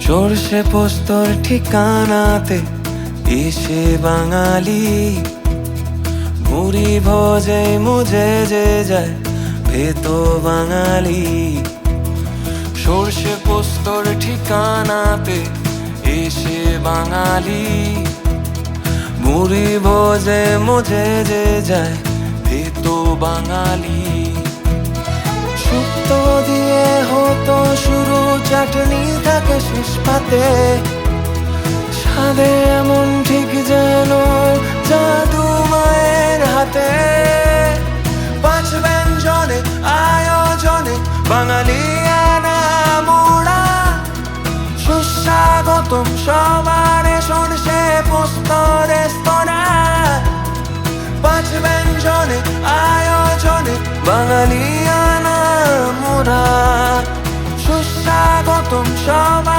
সর্ষে পোস্তর ঠিকানাতে এসে বাঙালি মুড়ি ভোজে মুজে যে যায় ভেতো বাঙালি। সর্ষে পোস্তর ঠিকানাতে এসে বাঙালি মুড়ি ভোজে মুজে যে যায় ভেতো বাঙালি। শুক্তো দিয়ে হতো শুরু, চাটনি থাকে শেষ পাতে, স্বাদে এমন ঠিক যেন জাদু মায়ের হাতে। পাঁচ ব্যঞ্জনে আয়োজনে বাঙালিয়ানা মোড়া, সুস্বাগতম সবার সর্ষে পোস্ত রেস্তোরাঁ। পাঁচ ব্যঞ্জনে আয়োজনে বাঙালিয়ানা মোড়া, সুস্বাগতম সবার